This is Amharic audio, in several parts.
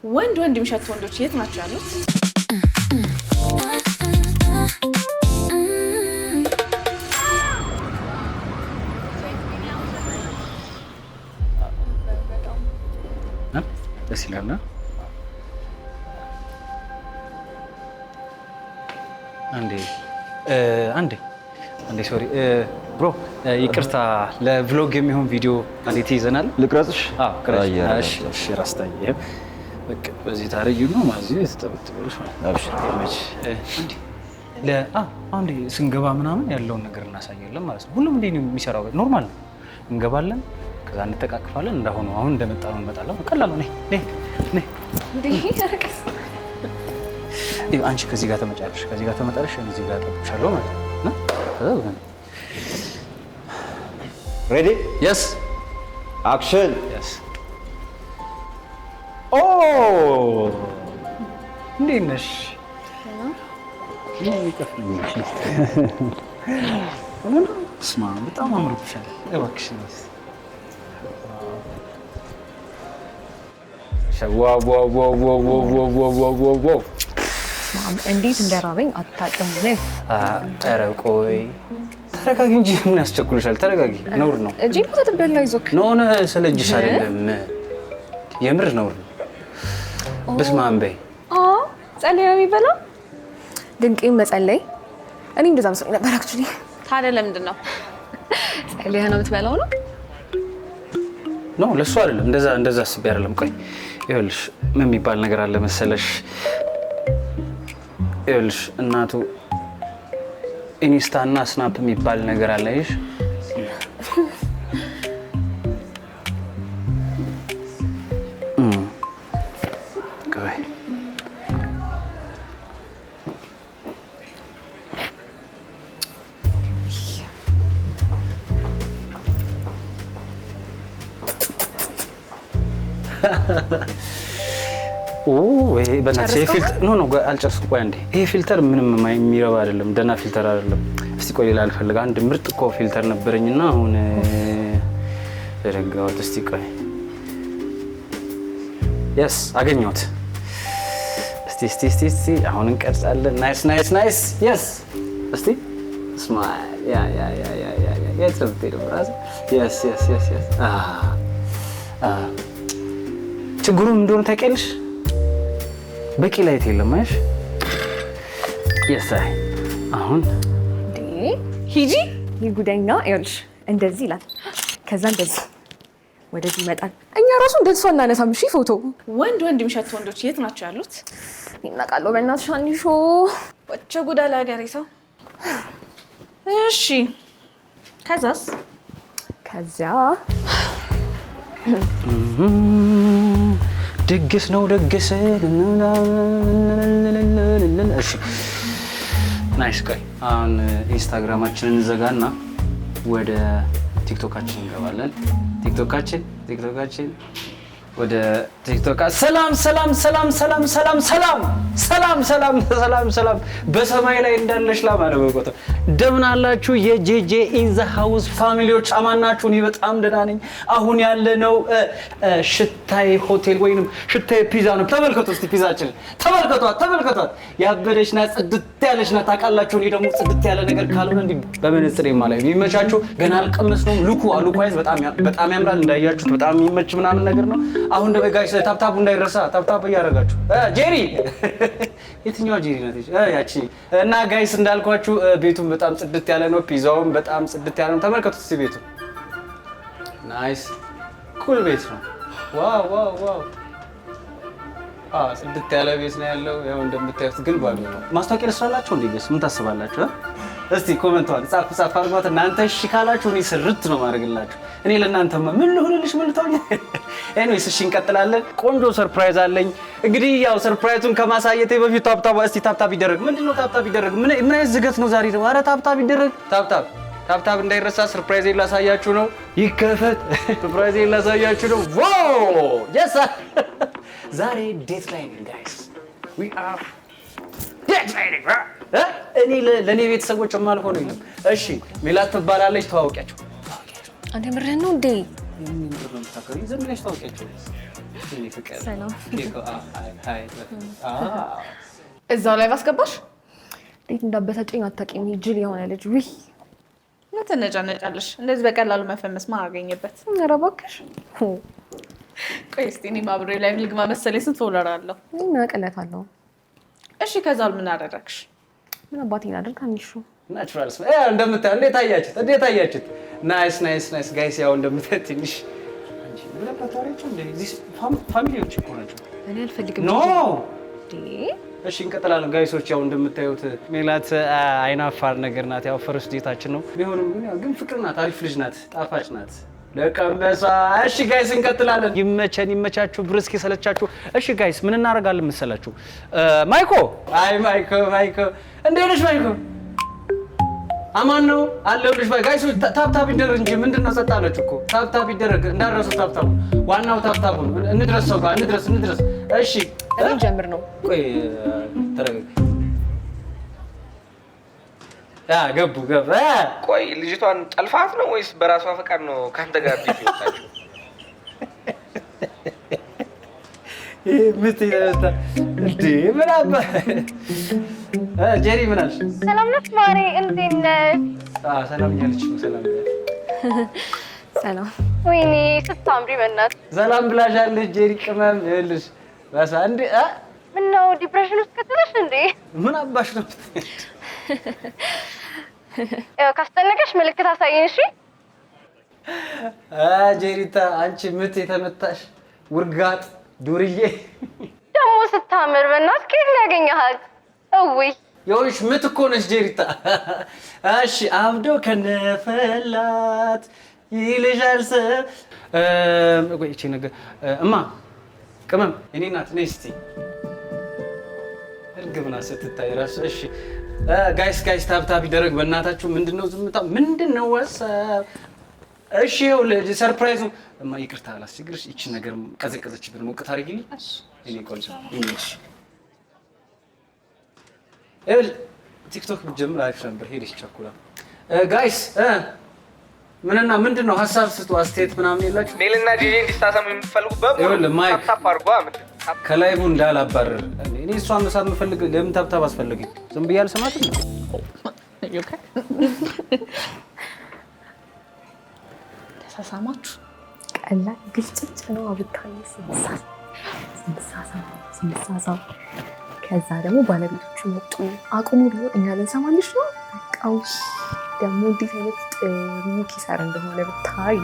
ወንድ የሚሸቱ ወንዶች የት ናቸው ያሉት? ደስ ይላል። አንዴ ሶሪ ብሮ ይቅርታ፣ ለቭሎግ የሚሆን ቪዲዮ አንዴት ይዘናል። ልቅረጽሽ? አዎ ቅረጽ። እሺ ራስታዬ በቃ በዚህ ታሪዩ ነው ማዚው የተጠበጠበሽ ማለት አንዴ ስንገባ ምናምን ያለውን ነገር እናሳያለን ማለት ነው። ሁሉም እንዴ ነው የሚሰራው፣ ኖርማል ነው። እንገባለን፣ ከዛ እንተቃቅፋለን። እንዳሁኑ አሁን እንደመጣ ነው እንመጣለን። ቀላል ነው። ነይ አንቺ ከዚህ ጋር ተመጫለሽ፣ ከዚህ ጋር ተመጣለሽ፣ እዚህ ጋር ጠብቅሻለሁ ማለት ነው። ሬዲ? የስ አክሽን። የስ ኦ እንዴት ነሽ? ስማ በጣም አምሮብሻል። እባክሽ እንዴት እንደራበኝ አታውቅም። ኧረ ቆይ ተረጋጊ እንጂ ምን ያስቸኩልሻል? ተረጋጊ። ነውር ነው እጂ ተተበላ ይዞክ ነው ስለ እጅሽ አይደለም፣ የምር ነውር ነው። በስመ አብ በይ። ጸለይ ነው የሚበላው። ድንቄም መጸለይ እኔ እንደዛ መስሎኝ ነበር። አክቹሊ ታዲያ ለምንድን ነው ጸለይ ነው የምትበላው? ነው ለሱ አይደለም። እንደዛ አስቤ አይደለም። ቆይ ይኸውልሽ ምን የሚባል ነገር አለ መሰለሽ? ይኸውልሽ እናቱ ኢንስታ እና ስናፕ የሚባል ነገር አለ። አይሽ አልጨርስኩም። ቆይ አንዴ፣ ይሄ ፊልተር ምንም የሚረባ አይደለም፣ ደህና ፊልተር አይደለም። እስቲ ቆይ ሌላ አልፈልግ። አንድ ምርጥ እኮ ፊልተር ነበረኝና አሁን ዘረጋሁት። እስቲ ቆይ የስ አገኘሁት። እስቲ አሁን እንቀርጻለን። ናይስ የስ እስቲ ስማይል ችግሩ ምን እንደሆነ ታውቂያለሽ? በቂ ላይት የለም። አይሽ የሳይ አሁን ሂጂ ይጉደኛ። ይኸውልሽ እንደዚህ ይላል፣ ከዛ እንደዚህ ወደዚህ ይመጣል። እኛ ራሱ እንደሷ እናነሳም። እሺ ፎቶ ወንድ የሚሸቱ ወንዶች የት ናቸው ያሉት? ይናቃሉ። በእናትሽ አንዲሾ ወቸ ጉዳ ለሀገሬ ሰው። እሺ ከዛስ? ከዚያ ድግስ ነው ድግስ። እሺ ናይስ። ቆይ አሁን ኢንስታግራማችንን እንዘጋና ወደ ቲክቶካችን እንገባለን። ቲክቶካችን ወደ ቲክቶክ። ሰላም በሰማይ ላይ እንዳለሽ ላም አለ በቆጣ። እንደምን አላችሁ የጄጄ ኢን ዘ ሃውስ ፋሚሊዎች? አማናችሁ? እኔ በጣም ደህና ነኝ። አሁን ያለነው ሽታይ ሆቴል ወይንም ሽታይ ፒዛ ነው። ተመልከቱ እስቲ ፒዛችን ተመልከቷት። ያበደች ናት፣ ጽድት ያለች ናት። ታውቃላችሁ እኔ ደግሞ ጽድት ያለ ነገር ካልሆነ እንዲህ በመነጽር የማላይ የሚመቻችሁ ገና አልቀመስነውም። ሉኩ አይዝ በጣም ያምራል። እንዳያችሁት በጣም የሚመች ምናምን ነገር ነው። አሁን ደግሞ ጋይስ ታፕታፑ እንዳይረሳ ታፕታፕ እያደረጋችሁ ጄሪ የትኛው ጄሪ ናት? ያቺ እና ጋይስ እንዳልኳችሁ ቤቱም በጣም ጽድት ያለ ነው። ፒዛውም በጣም ጽድት ያለ ነው። ተመልከቱት እስቲ ቤቱ ናይስ ኩል ቤት ነው። ዋው ጽድት ያለ ቤት ነው ያለው። ያው እንደምታዩት ግን ባዶ ነው። ማስታወቂያ ልስራላችሁ እንዴ? ምን ታስባላችሁ? እስቲ ኮሜንቷን ጻፍ አድርጓት። እናንተ እሺ ካላችሁ እኔ ስርት ነው ማድረግላችሁ። እኔ ለእናንተማ ምን ልሁንልሽ መልታውኝ። ኤኒዌይስ እሺ እንቀጥላለን። ቆንጆ ሰርፕራይዝ አለኝ። እንግዲህ ያው ሰርፕራይዙን ከማሳየቴ በፊት ታፕታፕ ይደረግ። ምንድነው ታፕታፕ ይደረግ? ምን አይነት ዝገት ነው ዛሬ ደግሞ? ኧረ ታፕታፕ ይደረግ። ታፕታፕ እንዳይረሳ። ሰርፕራይዝ ላሳያችሁ ነው። ይከፈት። ሰርፕራይዝ ላሳያችሁ ነው። ዋው የስ ዛሬ ዴት ላይ ነን ጋይስ። ዊ አር ዴት ላይ ነን። እኔ ለኔ ቤተሰቦች ማልሆነ ነው የለም። እሺ ሜላት ትባላለች። ተዋወቂያቸው። አንተ ምርህን ነው እንዴ? ምን ነው ታከሪ ዘመነሽ? ተዋወቂያቸው። እዛው ላይ ባስገባሽ እንዴት እንዳበሳጨኝ አታውቂም። ጅል የሆነ ልጅ ውይ ትነጫነጫለሽ። እንደዚህ በቀላሉ መፈመስ ማን አገኘበት? ኧረ እባክሽ። ቆይ እስኪ እኔም አብሬ ላይ ልግባ መሰለኝ። ስንት ፎሎወር አለው? ምን አቀለታለሁ? እሺ ከዛ ምን አደረግሽ? ምን አባቴ ላደርግ? አንሹ ናቹራል እንደምታየው እንዴት አያችሁት? ናይስ ጋይስ። ያው እንደምታዩት ትንሽ አንቺ ምን አባታሪያችሁ እንደዚህ ፋሚሊዎች እኮ ናቸው። እኔ አልፈልግም። ኖ እሺ እንቀጥላለን ጋይሶች። ያው እንደምታዩት ሜላት አይናፋር ነገር ናት። ያው ፈርስት ዴታችን ነው ቢሆንም ግን ፍቅር ናት፣ አሪፍ ልጅ ናት፣ ጣፋጭ ናት ለቀመሳ። እሺ ጋይስ እንቀጥላለን። ይመቻችሁ፣ ብርስኪ ሰለቻችሁ። እሺ ጋይስ ምን እናደርጋለን መሰላችሁ? ማይኮ እንዴት ነሽ ማይኮ? አማን ነው አለሁልሽ። ጋይሶች ታፕታፕ ይደረግ እንጂ ምንድነው? ሰጣለች እኮ ታፕታፕ ይደረግ እንዳረሱ። ታፕታፕ ዋናው ታፕታፕ ነው። እንድረስ ሰው ጋር እንድረስ። እሺ እኔ ጀምር ነው። ቆይ ተረጋጋ። ገቡ። ቆይ ልጅቷን ጠልፋት ነው ወይስ በራሷ ፈቃድ ነው ካንተ ጋር ቢወጣችሁ? ምት ይላታ እንዴ ምን አባ ጄሪ ምን አልሽ? ሰላም ነሽ ማሪ? እንዴት ነሽ? ሰላም እያለች ነው። ሰላም። ወይኔ ስታምሪ በእናትሽ። ሰላም ብላሻለች ጄሪ ቅመም። ይኸውልሽ በሳ እንዴ ምነው ዲፕሬሽን ውስጥ ከተተሽ እንዴ? ምን አባሽ ነው? ካስጨነቀሽ ምልክት አሳይን። እሺ ጄሪታ አንቺ ምት የተመታሽ ውርጋጥ ዱርዬ ደግሞ ስታምር በእናትሽ ከየት ነው ያገኘሃት? እውይ የሆንሽ ምት እኮ ነሽ ጄሪታ። እሺ አብዶ ከነፈላት ይልሻል ቆይ እቺ ነገር እማ ቅመም እኔ ናት ነይ እስቲ እርግብና ስትታይ ራስ። እሺ ጋይስ ታፕታፕ ይደረግ በእናታችሁ። ምንድነው ዝምታው? ምንድነው ወሰብ? እሺ ይኸውልህ ሰርፕራይዙ እማ ይቅርታ አላስቸግርሽ። እቺ ነገር ቀዘቀዘችብን ሞቅት አድርጊልኝ እኔ ቆንጆ እንግዲህ ቲክቶክ ብትጀምር አሪፍ ነበር። ሄደሽ ቸኩላ ጋይስ ምንድነው ሀሳብ ስጡ፣ አስተያየት ምናምን የላችሁ? ሜልና ጂጂ እንዲሳሳሙ የምትፈልጉ በሙሉ ታፕታፕ አድርጓ። ከላይቡ እንዳላባረር እኔ እሷን መሳብ የምፈልግ ለምን ታብታብ አስፈለገኝ? ዝም ብዬ አልሰማትም ነው። ተሳሳማችሁ? ቀላል ግልጽ ነው። አብታኝ ስንሳሳም ከዛ ደግሞ ባለቤቶቹ መጡ። አቁሙ ቢሆን እኛ ልንሰማልሽ ነው። በቃው ደግሞ እንዴት አይነት ጥሩ ኪሳር እንደሆነ ብታይ።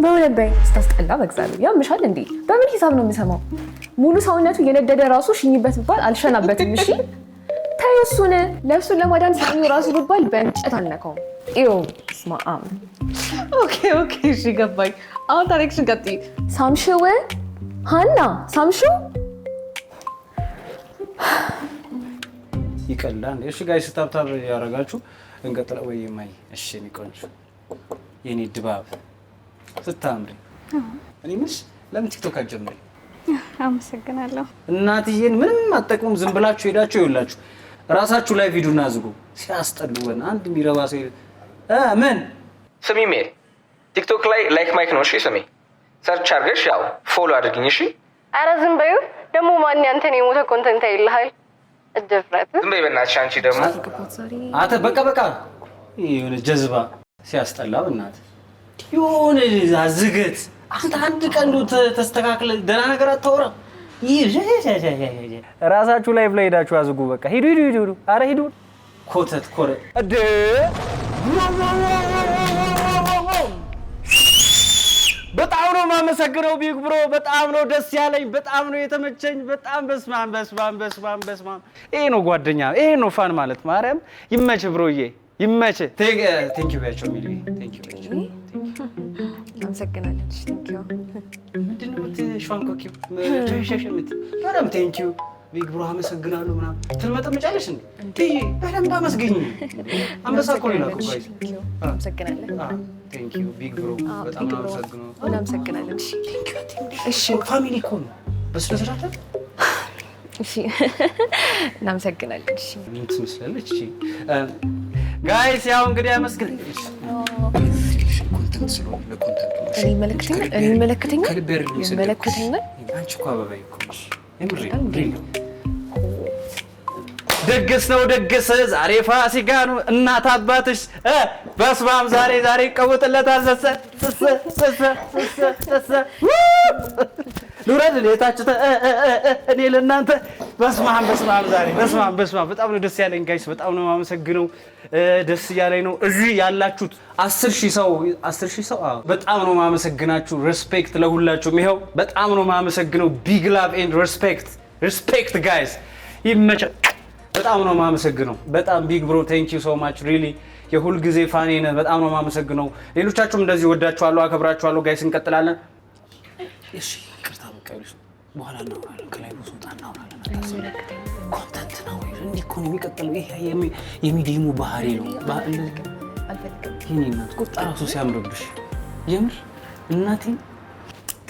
በሆነባይ ስታስጠላ በእግዚአብሔር ያምሻል እንዴ? በምን ሂሳብ ነው የምሰማው? ሙሉ ሰውነቱ እየነደደ ራሱ ሽኝበት ብባል አልሸናበትም። እሺ ተይው እሱን። ለብሱን ለማዳን ሳሚ ራሱ ብባል በእንጨት አልነካውም። ይኸው ስማም። ኦኬ እሺ ገባኝ። አሁን ታሪክሽን ቀጥይ። ሳምሽው ሀና ሳምሽው ይቀላል። እሺ ጋይስ ታብታብ ያደርጋችሁ እንቀጥላ ወይ ማይ። እሺ እኔ ቆንጆ የኔ ድባብ ስታምሪ። እኔ ምንሽ ለምን ቲክቶክ አትጀምሪ? አመሰግናለሁ። እናትዬን ምንም አትጠቅሙም። ዝም ብላችሁ ሄዳችሁ ይኸውላችሁ ራሳችሁ ላይ ቪዲዮና ዝጉ። ሲያስጠሉ በና አንድ የሚረባ ሰው ምን ስሚ ሜል ቲክቶክ ላይ ላይክ ማይክ ነው። እሺ ስሚ ሰርች አድርገሽ ያው ፎሎ አድርጊኝ። እሺ ኧረ ዝም በይው። ደግሞ ማን ያንተን የሞተ ኮንተንት አይልሃል? እድፍረት ዝም በይ በእናትሽ። አንቺ ደግሞ አተ በቃ የሆነ ጀዝባ ሲያስጠላ በእናትህ የሆነ ዝገት። አንተ አንድ ቀን ተስተካክለ ደህና ነገር አታወራም። ራሳችሁ ላይቭ ላይ ሄዳችሁ አዝጉ። በቃ ሂዱ። አረ ሂዱ። ኮተት ኮረ እደ በጣም ነው የማመሰግነው ቢግ ብሮ። በጣም ነው ደስ ያለኝ። በጣም ነው የተመቸኝ። በጣም በስማም። ይሄ ነው ጓደኛ፣ ይሄ ነው ፋን ማለት። ማርያም ይመች ብሮዬ ይመች። ቴንክ ዩ ያቸው ሚሊ ቴንክ ዩ አመሰግናለሁ። ምንድነው ሸንኮኪው ሸሸምት በጣም ቴንክ ዩ ቢግ ብሮ አመሰግናለሁ ምናምን ትልመጠመጫለሽ እንዴ? በደንብ አመስገኝ። አንበሳ እኮ ነው ያልኩት። ጋይስ አመሰግናለሁ። ቴንክ ዩ ቢግ ብሮ በጣም አመሰግናለሁ። እናመሰግናለን። እሺ ፋሚሊ እኮ ነው በስነ ስርዓት። እሺ እናመሰግናለን። እሺ ምን ትመስላለች? እሺ ጋይስ ያው እንግዲህ አመስግን ኮንተንት ስለሆነ ለኮንተንት እኔ መለከተኛ ከልቤር መለከተኛ አንቺ እኮ አበባዬ እኮ ነሽ። የምሬን ደግስ ነው ደግስ። ዛሬ ፋሲካ ነው። እናት አባትሽ በስመ አብ ዛሬ ይቀውጥለታል። ሉረድ ለታችሁ እኔ ለእናንተ በስመ አብ ዛሬ በስመ አብ በጣም ነው ደስ ያለኝ ጋይስ። በጣም ነው የማመሰግነው። ደስ ያለኝ ነው። እዚህ ያላችሁት 10,000 ሰው በጣም ነው የማመሰግናችሁ። ሪስፔክት ለሁላችሁም። ይሄው በጣም ነው የማመሰግነው። ቢግ ላቭ ኤንድ ሪስፔክት ጋይስ። ይመቻ። በጣም ነው የማመሰግነው። በጣም ቢግ ብሮ ቴንክ ዩ ሶ ማች ሪሊ የሁል ጊዜ ፋኔ ነህ። በጣም ነው የማመሰግነው። ሌሎቻችሁም እንደዚህ ወዳችኋለሁ፣ አከብራችኋለሁ ጋይስ። እንቀጥላለን። እሺ ይቅርታ መቀበልሽ በኋላ ነው ከላይ ወጣ ነው ኮንተንት ነው እንዴ እኮ ነው የሚቀጥለው። ይሄ የሚዲሙ ባህሪ ነው። ይሄን ነው ቁጣ ራሱ ሲያምርብሽ የምር እናቴ።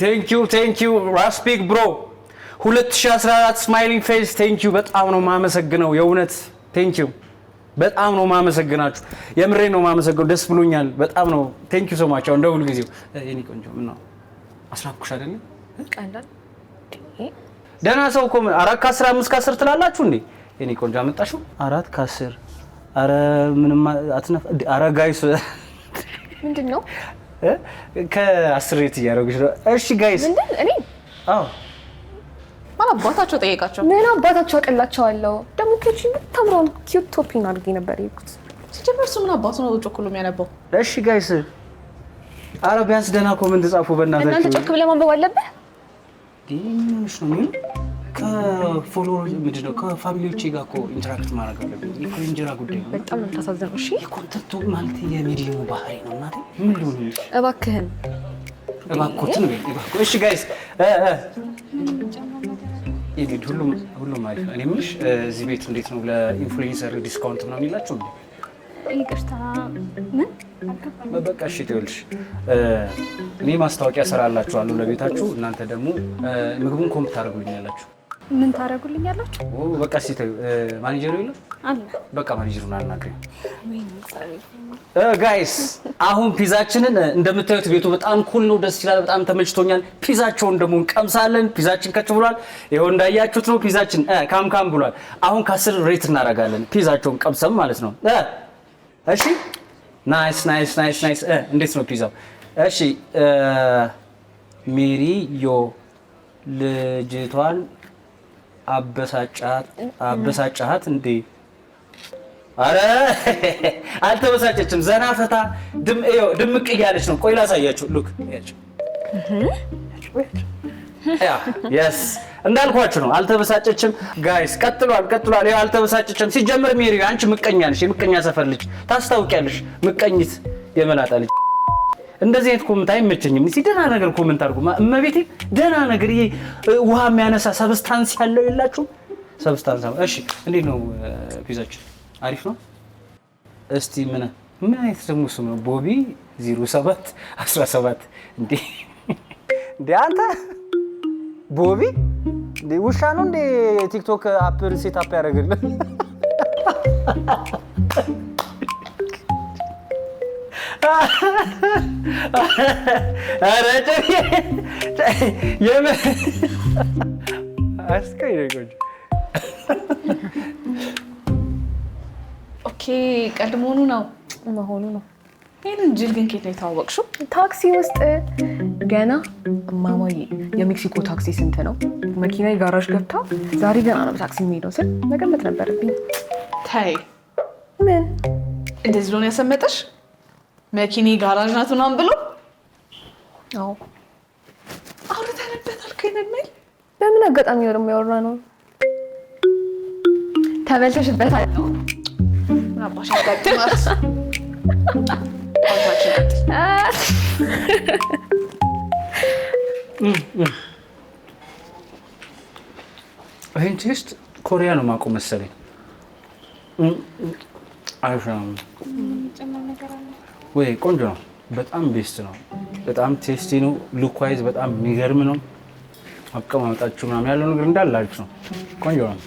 ቴንክ ዩ ራስፒክ ብሮ 2014 ስማይሊንግ ፌስ ቴንክ ዩ። በጣም ነው የማመሰግነው የእውነት ቴንክ ዩ። በጣም ነው የማመሰግናችሁ። የምሬ ነው የማመሰግነው። ደስ ብሎኛል በጣም ነው። ቴንክ ዩ ሶ ማች። አሁን ደውል ጊዜው የኔ ቆንጆ ምን ነው አስራኩሽ አይደል? ቀንዳል ደህና ሰው እኮ 4 ከ10 5 ከ10 ትላላችሁ እንዴ? የኔ ቆንጆ አመጣሽው 4 ከ10። አረ ምንም አትነፍ። አረ ጋይስ ምንድነው ከ10 ሬት እያደረግሽ ነው? እሺ ጋይስ ምንድን እኔ አዎ አባታቸው ጠየቃቸው። ምን አባታቸው አቀላቸዋለሁ። ደግሞ ከቺን ተምሮን ኪዩት ቶፒንግ አድርጌ ነበር የሄድኩት። ሲጀመር እሱ ምን አባቱ ነው ጮክሎ የሚያነባው? እሺ ጋይስ አረ ቢያንስ ደህና ኮመንት ጻፉ በእናታችሁ። እናንተ ጮክ ብለህ ማንበብ አለብህ። ዲንሽ ነው ምን ከፎሎወር ምንድነው ከፋሚሊዎቼ ጋር እኮ ኢንተራክት ማድረግ አለብኝ። ይሄ እንጀራ ጉዳይ ነው። በጣም ነው የምታሳዝነው። እሺ ኮንተንቱ ማለት የሚዲያው ባህሪ ነው እናቴ። ምን ሊሆን ነው? እባክህን እባክዎትን ነው እባክዎ። እሺ ጋይስ ይሄድ ሁሉም አሪፍ ነው። እኔ የምልሽ እዚህ ቤት እንዴት ነው ለኢንፍሉዌንሰር ዲስካውንት ነው የሚላችሁ እንዴ? ይቅርታ ምን በቃ እሺ ትይልሽ እኔ ማስታወቂያ ሰራላችኋለሁ ለቤታችሁ። እናንተ ደግሞ ምግቡን ኮምፕ ታደርጉልኛላችሁ። ምን ታደርጉልኛላችሁ? በቃ እሺ ተይው። ማኔጀሩ የለም አለ። በቃ ማኔጀሩን አናግረኝ። ጋይስ አሁን ፒዛችንን እንደምታዩት ቤቱ በጣም ኩል ነው፣ ደስ ይላል፣ በጣም ተመችቶኛል። ፒዛቸውን ደግሞ እንቀምሳለን። ፒዛችን ከች ብሏል። ይኸው እንዳያችሁት ነው ፒዛችን ካም ብሏል። አሁን ከ10 ሬት እናደርጋለን ፒዛቸውን ቀምሰም ማለት ነው። እሺ ናይስ። እንዴት ነው ፒዛው? እሺ ሜሪ ዮ ልጅቷን አበሳጫት እንዴ? አረ አልተበሳጨችም። ዘና ፈታ ድምቅ እያለች ነው። ቆይ ላሳያችሁ። ሉክ የስ እንዳልኳችሁ ነው። አልተበሳጨችም ጋይስ። ቀጥሏል። ይኸው አልተበሳጨችም። ሲጀምር ሜሪ አንቺ ምቀኛ ነሽ። የምቀኛ ሰፈር ልጅ ታስታውቂያለሽ። ምቀኝት የመላጣ ልጅ። እንደዚህ አይነት ኮሜንት አይመቸኝም። እስኪ ደህና ነገር ኮሜንት አድርጉ። እመቤቴ ደህና ነገር ይሄ ውሃ የሚያነሳ ሰብስታንስ ያለው የላችሁ? ሰብስታንስ። እሺ እንዴት ነው ፒዛችን? አሪፍ ነው። እስቲ ምን አይነት ደግሞ ስም ነው? ቦቢ 0717 እንዴ አንተ ቦቢ እንዴ ውሻ ነው እንዴ? ቲክቶክ አፕን ሴት አፕ ያደርግልህ? አረ ኦኬ ቀድሞኑ ነው መሆኑ ነው። ይሄን ጅል ግን ከየት ነው የታወቅሽው? ታክሲ ውስጥ ገና እማማዬ የሜክሲኮ ታክሲ ስንት ነው? መኪና ጋራዥ ገብታ ዛሬ ገና ነው ታክሲ የሚሄደው ስል መገመት ነበረብኝ። ታይ ምን እንደዚህ ብሎ ነው ያሰመጠሽ? መኪኔ ጋራዥ ናት ምናምን ብሎ? አዎ አውርተንበታል። ከነመል በምን አጋጣሚ ነው የሚያወራ ነው? ተበልተሽበታል ነው አባሽ ያጋጥማል። ይሄን ቴስት ኮሪያ ነው ማቆም መሰለኝ። አሪፍ ነው ወይ? ቆንጆ ነው። በጣም ቤስት ነው። በጣም ቴስቲ ነው። ሉክ ዋይዝ በጣም የሚገርም ነው። አቀማመጣችሁ ምናምን ያለው ነገር እንዳለ አሪፍ ነው። ቆንጆ ነው።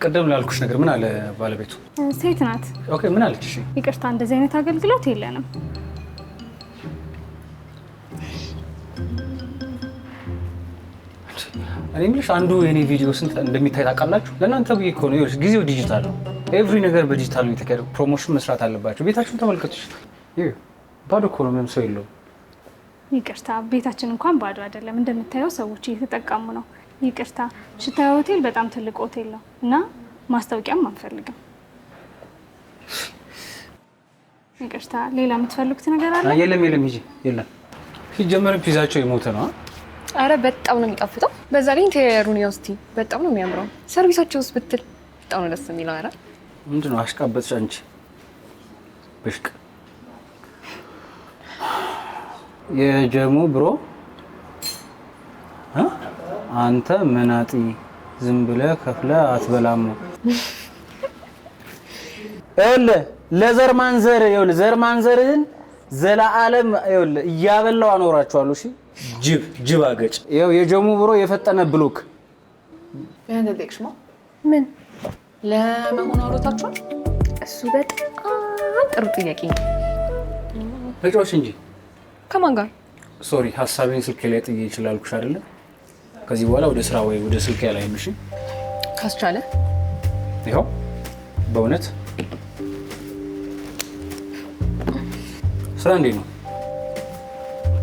ቅድም ላልኩሽ ነገር ምን አለ ባለቤቱ? ሴት ናት። ኦኬ ምን አለች? እሺ ይቅርታ እንደዚህ አይነት አገልግሎት የለንም። እኔ የምልሽ አንዱ የኔ ቪዲዮ ስንት እንደሚታይ ታውቃላችሁ? ለእናንተ ብዬ እኮ ነው። ይኸውልሽ ጊዜው ዲጂታል ነው። ኤቭሪ ነገር በዲጂታል ነው የተካሄደው። ፕሮሞሽን መስራት አለባቸው። ቤታችሁን ተመልከቱ። ይሄ ባዶ እኮ ነው፣ ምንም ሰው የለውም። ይቅርታ፣ ቤታችን እንኳን ባዶ አይደለም። እንደምታየው ሰዎች እየተጠቀሙ ነው። ይቅርታ፣ ሽታዬ ሆቴል በጣም ትልቅ ሆቴል ነው እና ማስታወቂያም አንፈልግም። ይቅርታ፣ ሌላ የምትፈልጉት ነገር አለ? የለም የለም፣ ሂጂ። የለም ሲጀመር ፒዛቸው የሞተ ነው። አረ በጣም ነው የሚጣፍጠው። በዛ ላይ ኢንቴሪየሩን ያውስቲ በጣም ነው የሚያምረው። ሰርቪሳቸውስ ብትል በጣም ነው ደስ የሚለው። አረ ምንድን ነው አሽቃበጥሽ አንቺ ብሽቅ። የጀሙ ብሮ አንተ መናጢ ዝም ብለህ ከፍለህ አትበላም ነው። ይኸውልህ ለዘር ማንዘር ይኸውልህ ዘር ማንዘርህን ዘላለም ይኸውልህ እያበላው አኖራቸዋለሁ። እሺ ጅብ አገጭ። ይኸው የጀሙ ብሮ የፈጠነ ብሎክ ያንደልክሽማ ምን ለመሆኑ አውሮታችኋል? እሱ በጣም ጥሩ ጥያቄ ነው። ተጫዋች እንጂ ከማን ጋር? ሶሪ ሀሳቤን ስልኬ ላይ ጥዬ ይችላልኩሽ አይደለ? ከዚህ በኋላ ወደ ስራ ወይ ወደ ስልኬ ላይ ምሽ ካስቻለ ይኸው በእውነት ስራ እንዴት ነው?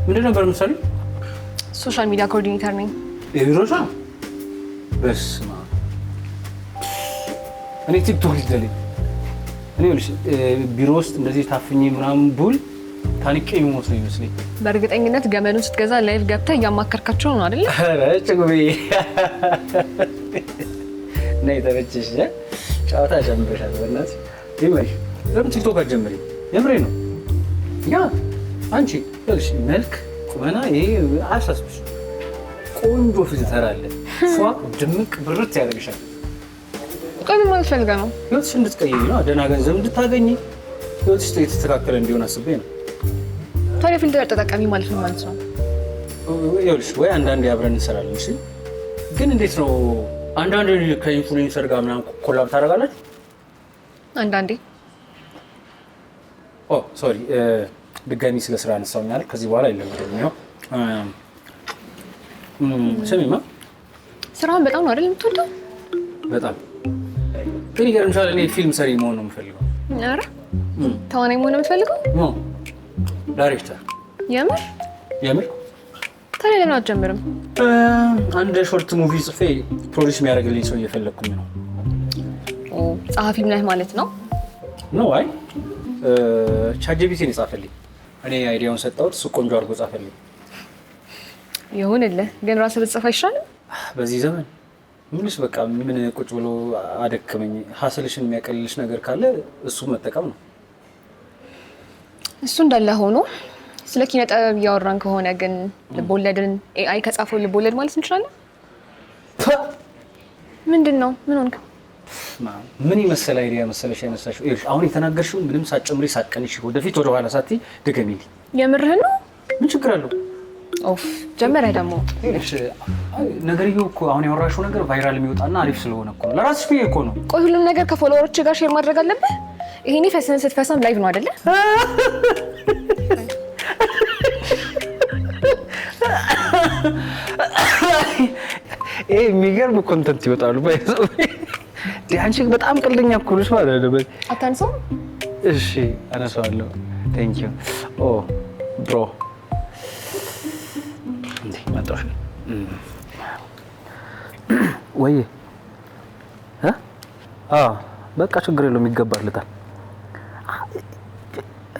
ምንድን ነበር ምሳሌ? ሶሻል ሚዲያ ኮኦርዲኔተር ነኝ። የቢሮሻ በስማ እኔ ቲክቶክ ይደልኝ እኔ ቢሮ ውስጥ እንደዚህ ታፍኜ ምናምን ቡል ታንቄ የሚሞት ነው ይመስለኝ። በእርግጠኝነት ገመዱን ስትገዛ ላይቭ ገብተህ እያማከርካቸው ነው አይደለ? ኧረ ጭጉቤ ነይ ተበችሽ። ጨዋታ ጀምረሻል። በእናትሽ ይመሽ። ለምን ቲክቶክ አትጀምሪም? የምሬ ነው። ያ አንቺ እሺ መልክ ቁመና ይሄ አሳስብሽ ቆንጆ ፊልተር አለ። ፏ ድምቅ ብርት ያደርግሻል። ቆይ ምን ማለት ፈልገህ ነው? ህይወትሽ እንድትቀይሪ ነው። ደህና ገንዘብ እንድታገኝ ህይወትሽ የተስተካከለ እንዲሆን አስቤ ነው። ታዲያ ፊልተር ተጠቃሚ ማለት ነው ማለት ነው? ይኸውልሽ ወይ አንዳንዴ አብረን እንሰራለን። እሺ ግን እንዴት ነው አንዳንዴ ከኢንፍሉዌንሰር ጋር ምናምን ኮላብ ታደርጋላችሁ? አንዳንዴ ሶሪ ድጋሚ ስለ ስራ አነሳውኛል። ከዚህ በኋላ የለም ነው። ስሚማ ስራውን በጣም ነው አይደል የምትወደው? በጣም ግን ይገርምሻል። እኔ ፊልም ሰሪ መሆን ነው የምፈልገው። ኧረ ተዋናይ መሆን ነው የምትፈልገው? ኖ ዳይሬክተር። የምር የምር? ታዲያ ለምን አትጀምርም? አንድ ሾርት ሙቪ ጽፌ ፕሮዲስ የሚያደርግልኝ ሰው እየፈለግኩኝ ነው። ጸሐፊም ነህ ማለት ነው? ኖ አይ ቻትጂፒቲ ነው የጻፈልኝ። እኔ አይዲያውን ሰጠሁት፣ እሱ ቆንጆ አድርጎ ጻፈልኝ። ይሁንልህ፣ ግን ራስህ ብትጽፍ አይሻልም? በዚህ ዘመን ምንስ በቃ ምን ቁጭ ብሎ አደከመኝ። ሀስልሽን የሚያቀልልሽ ነገር ካለ እሱ መጠቀም ነው። እሱ እንዳለ ሆኖ ስለ ኪነ ጥበብ እያወራን ከሆነ ግን ልቦለድን ኤአይ ከጻፈው ልቦለድ ማለት እንችላለን? ምንድን ነው? ምን ሆንክ? ምን ይመሰል አይዲያ መሰለሽ ያነሳሽው? ይኸውልሽ አሁን የተናገርሽው ምንም ሳትጨምሪ ሳትቀንሽ ወደፊት ወደ ኋላ ሳትይ ድገሚልኝ። የምርህን ነው? ምን ችግር አለው? ኦፍ ጀመረህ ደግሞ። ይኸውልሽ ነገርየው እኮ አሁን ያወራሽው ነገር ቫይራል የሚወጣና አሪፍ ስለሆነ እኮ ነው። ለራስሽ ብዬሽ እኮ ነው። ቆይ ሁሉም ነገር ከፎሎወሮች ጋር ሼር ማድረግ አለብህ? ይሄኔ ፈስን ስትፈሳም ላይቭ ነው አይደለ? ይሄ የሚገርም ኮንተንት ይወጣሉ። ባይዘው አንቺ በጣም ቀልደኛ እኮ ነሽ ማለት ነው። አታንሰው? እሺ አነሳዋለሁ። ቴንክ ዩ ኦ ብሮ እንዴ መጣሽ ወይ? በቃ ችግር የለውም። ይገባልታል፣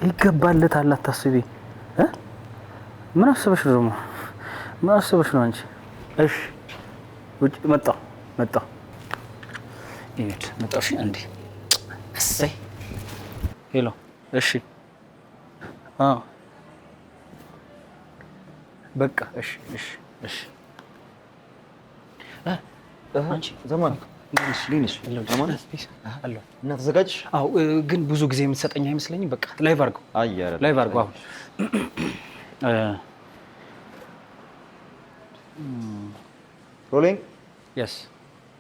ይገባልታል። አታስቢ። ምን አስበሽ ነው ደግሞ? ምን አስበሽ ነው አንቺ? እሺ ውጭ መጣሁ ይሄድ መጣሁ። እሺ አንዴ እሰይ ሄሎ። እሺ በቃ እሺ አንቺ ዘማን ሊንሽ ዘማን እና ተዘጋጅ። አዎ ግን ብዙ ጊዜ የምትሰጠኝ አይመስለኝም። በቃ ላይቭ አድርገው። አያረ ላይቭ አድርገው። አሁን ሮሊንግ የስ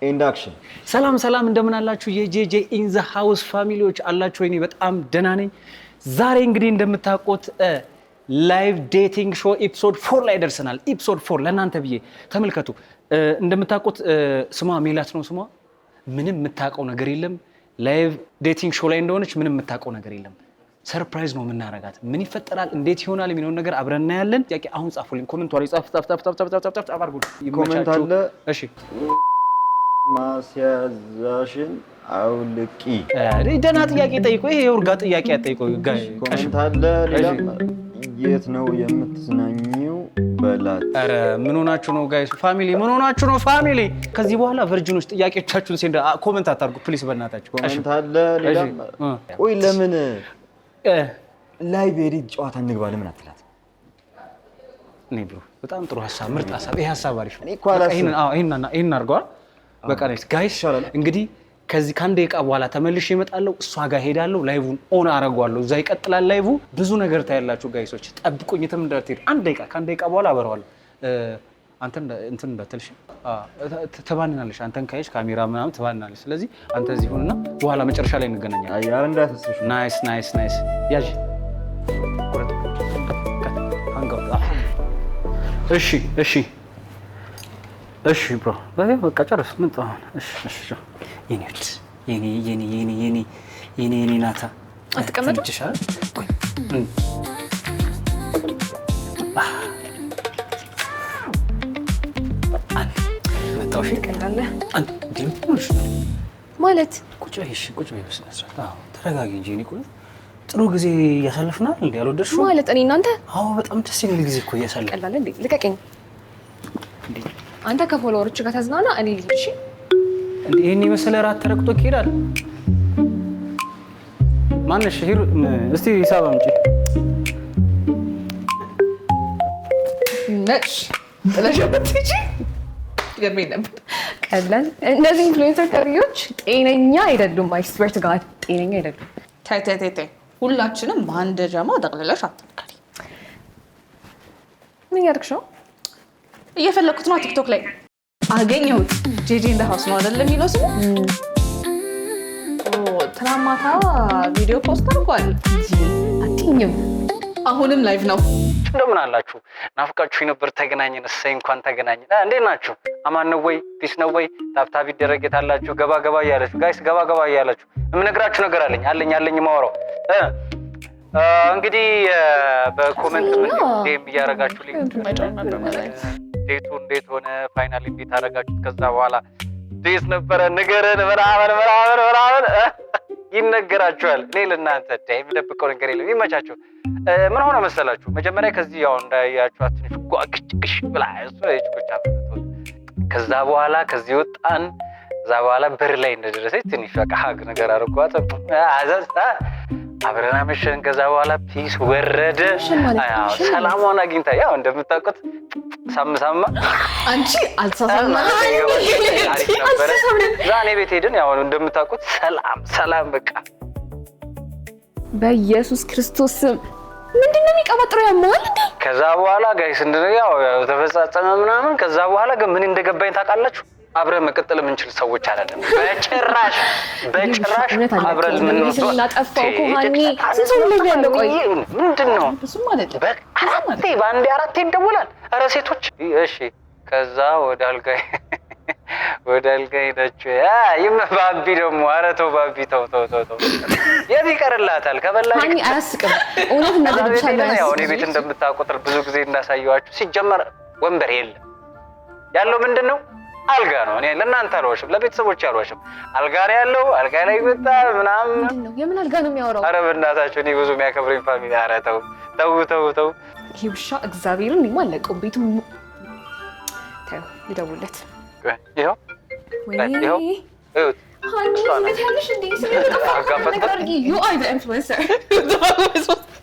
ኤንድ አክሽን። ሰላም እንደምን አላችሁ? የጄጄ ኢን ዘ ሃውስ ፋሚሊዎች አላችሁ? እኔ በጣም ደህና ነኝ። ዛሬ እንግዲህ እንደምታውቁት ላይቭ ዴቲንግ ሾው ኤፒሶድ 4 ላይ ደርሰናል። ኤፒሶድ 4 ለእናንተ ብዬ ተመልከቱ። እንደምታውቁት ስሟ ሜላት ነው። ስሟ ምንም የምታውቀው ነገር የለም። ላይቭ ዴቲንግ ሾው ላይ እንደሆነች ምንም የምታውቀው ነገር የለም። ሰርፕራይዝ ነው የምናረጋት። ምን ይፈጠራል እንዴት ይሆናል የሚለውን ነገር አብረን እናያለን። ጥያቄ አሁን ጻፉልኝ፣ ኮሜንት ላይ ጻፍ አድርጉ። ኮሜንት አለ። እሺ ማስያዛሽን አውልቂ። ደህና ጥያቄ ጠይቆ ይሄ የውርጋ ጥያቄ አጠይቆ ጋይ ኮሜንት አለ። ሌላም የት ነው የምትዝናኙው በላት። ኧረ ምን ሆናችሁ ነው ጋይስ? ፋሚሊ ምን ሆናችሁ ነው ፋሚሊ? ከዚህ በኋላ ቨርጂኖች ጥያቄዎቻችሁን ሴንድ ኮሜንት አታርጉ ፕሊስ፣ በእናታችሁ ኮሜንት አለ። ሌላም ቆይ ለምን ላይቭ ኤዲት ጨዋታ እንግባ ለምን አትላት? እኔ ብሩ በጣም ጥሩ ሀሳብ፣ ምርጥ ሀሳብ። ይሄ ሀሳብ አሪፍ ነው። ይሄን አድርገዋል። በቃ ጋይስ እንግዲህ ከዚህ ከአንድ ደቂቃ በኋላ ተመልሼ እመጣለሁ። እሷ ጋር ሄዳለሁ። ላይቭን ኦን አደርገዋለሁ። እዛ ይቀጥላል ላይቭ። ብዙ ነገር ታያላችሁ ጋይሶች፣ ጠብቁኝ። የትም እንዳትሄዱ። ከአንድ ደቂቃ በኋላ አበረዋለሁ። አንተ እንትን እንዳትልሽ ትባንናለሽ። አንተን ካይሽ ካሜራ ምናምን ትባንናለሽ። ስለዚህ አንተ እዚህ ሁንና በኋላ መጨረሻ ላይ እንገናኛለን። አያር እንዳትስሽ። ናይስ ያዥ ቁረጥ አንጋው። እሺ ብሮ በቃ ጨርስ። ምን ጣውን? እሺ የኔ ወድ የኔ ናታ አትቀመጡ። መጣውሽ ቀላለ ማለት ማለት ቁጭ በይ በስነ ስርዓት። አዎ ተረጋጊ እንጂ እኔ ቆይ ጥሩ ጊዜ እያሳለፍናል እንዴ? አልወደድሽው ማለት እኔ እናንተ? አዎ በጣም ደስ የሚል ጊዜ እኮ እያሳለፍን። ቀላለ እንዴ? ልቀቀኝ። አንተ ከፎሎወሮች ጋር ተዝናና፣ እኔ ልሂድ። እሺ እንዴ ይሄን የመሰለ ራት ተረቅጦ ይሄዳል። ማነሽ ሂሩ? እስቲ ሂሳብ አምጪ። ነሽ ጥለሽበት እጂ ገርሜ ነበር። ቀላል እነዚህ ኢንፍሉዌንሰር ተብዮች ጤነኛ አይደሉም። አይ ስዌር ቱ ጋድ ጤነኛ አይደሉም። ታይ ሁላችንም በአንድ ጀማ ጠቅልለሽ አትንካሪ። ምን ያርክሽ ነው? እየፈለኩት ነው ቲክቶክ ላይ አገኘሁት። ጄጄ ኢን ዘ ሃውስ ነው አይደል የሚለው ስሙ። ትናንት ማታ ቪዲዮ ፖስት አድርጓል እንጂ አትኝም። አሁንም ላይቭ ነው። እንደምን አላችሁ? ናፍቃችሁ ነበር። ተገናኘን። እሰይ እንኳን ተገናኘን። እንዴት ናችሁ? አማን ነው ወይ? ፒስ ነው ወይ? ታብታብ ይደረግታላችሁ። ገባ እያላችሁ ጋይስ፣ ገባ እያላችሁ የምነግራችሁ ነገር አለኝ ማወራው እንግዲህ በኮሜንት ምን እያደረጋችሁ ዴቱ እንዴት ሆነ? ፋይናሊ እንዴት አደረጋችሁት? ከዛ በኋላ ዴት ነበረ ንገረን ምናምን ይነገራችኋል። እኔ ለእናንተ የምደብቀው ነገር የለም። ይመቻችሁ። ምን ሆነ መሰላችሁ? መጀመሪያ ከዚህ ያው እንዳያችኋት ትንሽ ጓቅጭቅሽ ብላ ችኮቻ ከዛ በኋላ ከዚህ ወጣን። ከዛ በኋላ በር ላይ እንደደረሰች ትንሽ በቃ ሀግ ነገር አድርጓት አብረን አመሸን። ከዛ በኋላ ፒስ ወረደ። ሰላሟን አግኝታ ያው እንደምታውቁት ሳምሳማ አንቺ አልተሳሳም ዛኔ ቤት ሄድን። ያው እንደምታውቁት ሰላም በቃ በኢየሱስ ክርስቶስ ስም ምንድነው የሚቀባጥረው? ያመዋል እንዴ? ከዛ በኋላ ጋይስ ያው ተፈጻጸመ ምናምን። ከዛ በኋላ ግን ምን እንደገባኝ ታውቃላችሁ? አብረን መቀጠል የምንችል ሰዎች አይደለም። በጭራሽ አብረን ምን ነው እናጠፋው ኮሃኒ ስንት ነው ያለው? ቆይ ምንድነው እሱ ማለት በአንዴ አራቴ እንደውላል። ኧረ ሴቶች እሺ። ከዛ ወደ አልጋይ ሄዳችሁ ባቢ ደግሞ ኧረ ተው ባቢ ተው የት ይቀርላታል? ከበላሽ ሃኒ አያስቅም። እውነት እናደርግሻለሁ። ያው እኔ ቤት እንደምታውቁት ብዙ ጊዜ እንዳሳየኋችሁ ሲጀመር ወንበር የለም። ያለው ምንድነው? አልጋ ነው። እኔ ለእናንተ አልዋሽም፣ ለቤተሰቦች አልዋሽም። አልጋ ነው ያለው። አልጋ ላይ ይመጣል ምናምን። የምን አልጋ ነው የሚያወራው? ኧረ በእናታችሁ እኔ ብዙ የሚያከብረኝ ፋሚሊ። ኧረ ተው። ይሄ ብቻ እግዚአብሔርን ይማለቀው ቤቱ ታዩ ይደውለት። ይኸው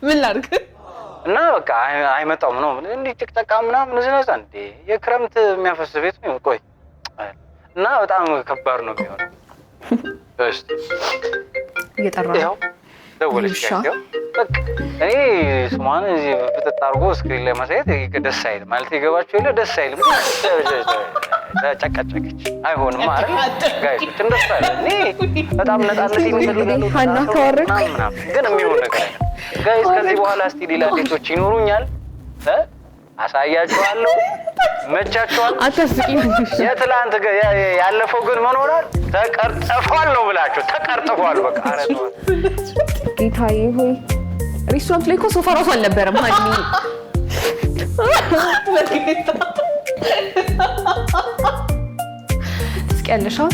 ምን ላድርግ እና በቃ አይመጣም ነው እንዲህ ጭቅጨቃ ምናምን ዝነዛ እንዴ የክረምት የሚያፈስ ቤት ነው። ቆይ እና በጣም ከባድ ነው የሚሆነው። እሺ እየጠራ ነው ደወለች። በቃ እኔ ስሟን እዚህ ፍጥጥ አድርጎ ስክሪን ላይ ማሳየት ደስ አይልም ማለት ይገባችሁ የለ ደስ አይልም። ጨቀጨቀች አይሆንም ማለት ጋይስ እንደሱ አይደል። እኔ በጣም ነፃነት የሚፈልጋለሁ ሀና ካወረክ ግን የሚሆን ነገር ጋይስ ከዚህ በኋላ እስቲ ሌላ ዴቶች ይኖሩኛል አሳያችኋለሁ መቻችኋል አታስቂኝ የትላንት ያለፈው ግን ምን ሆኗል ተቀርጠፏል ነው ብላችሁ ተቀርጠፏል በቃ አረቱ ጌታዬ ሆይ ሬስቶራንት ላይ እኮ ሶፋ ራሱ አልነበረም ሀኒ ለጌታ እስኪ ያለሻው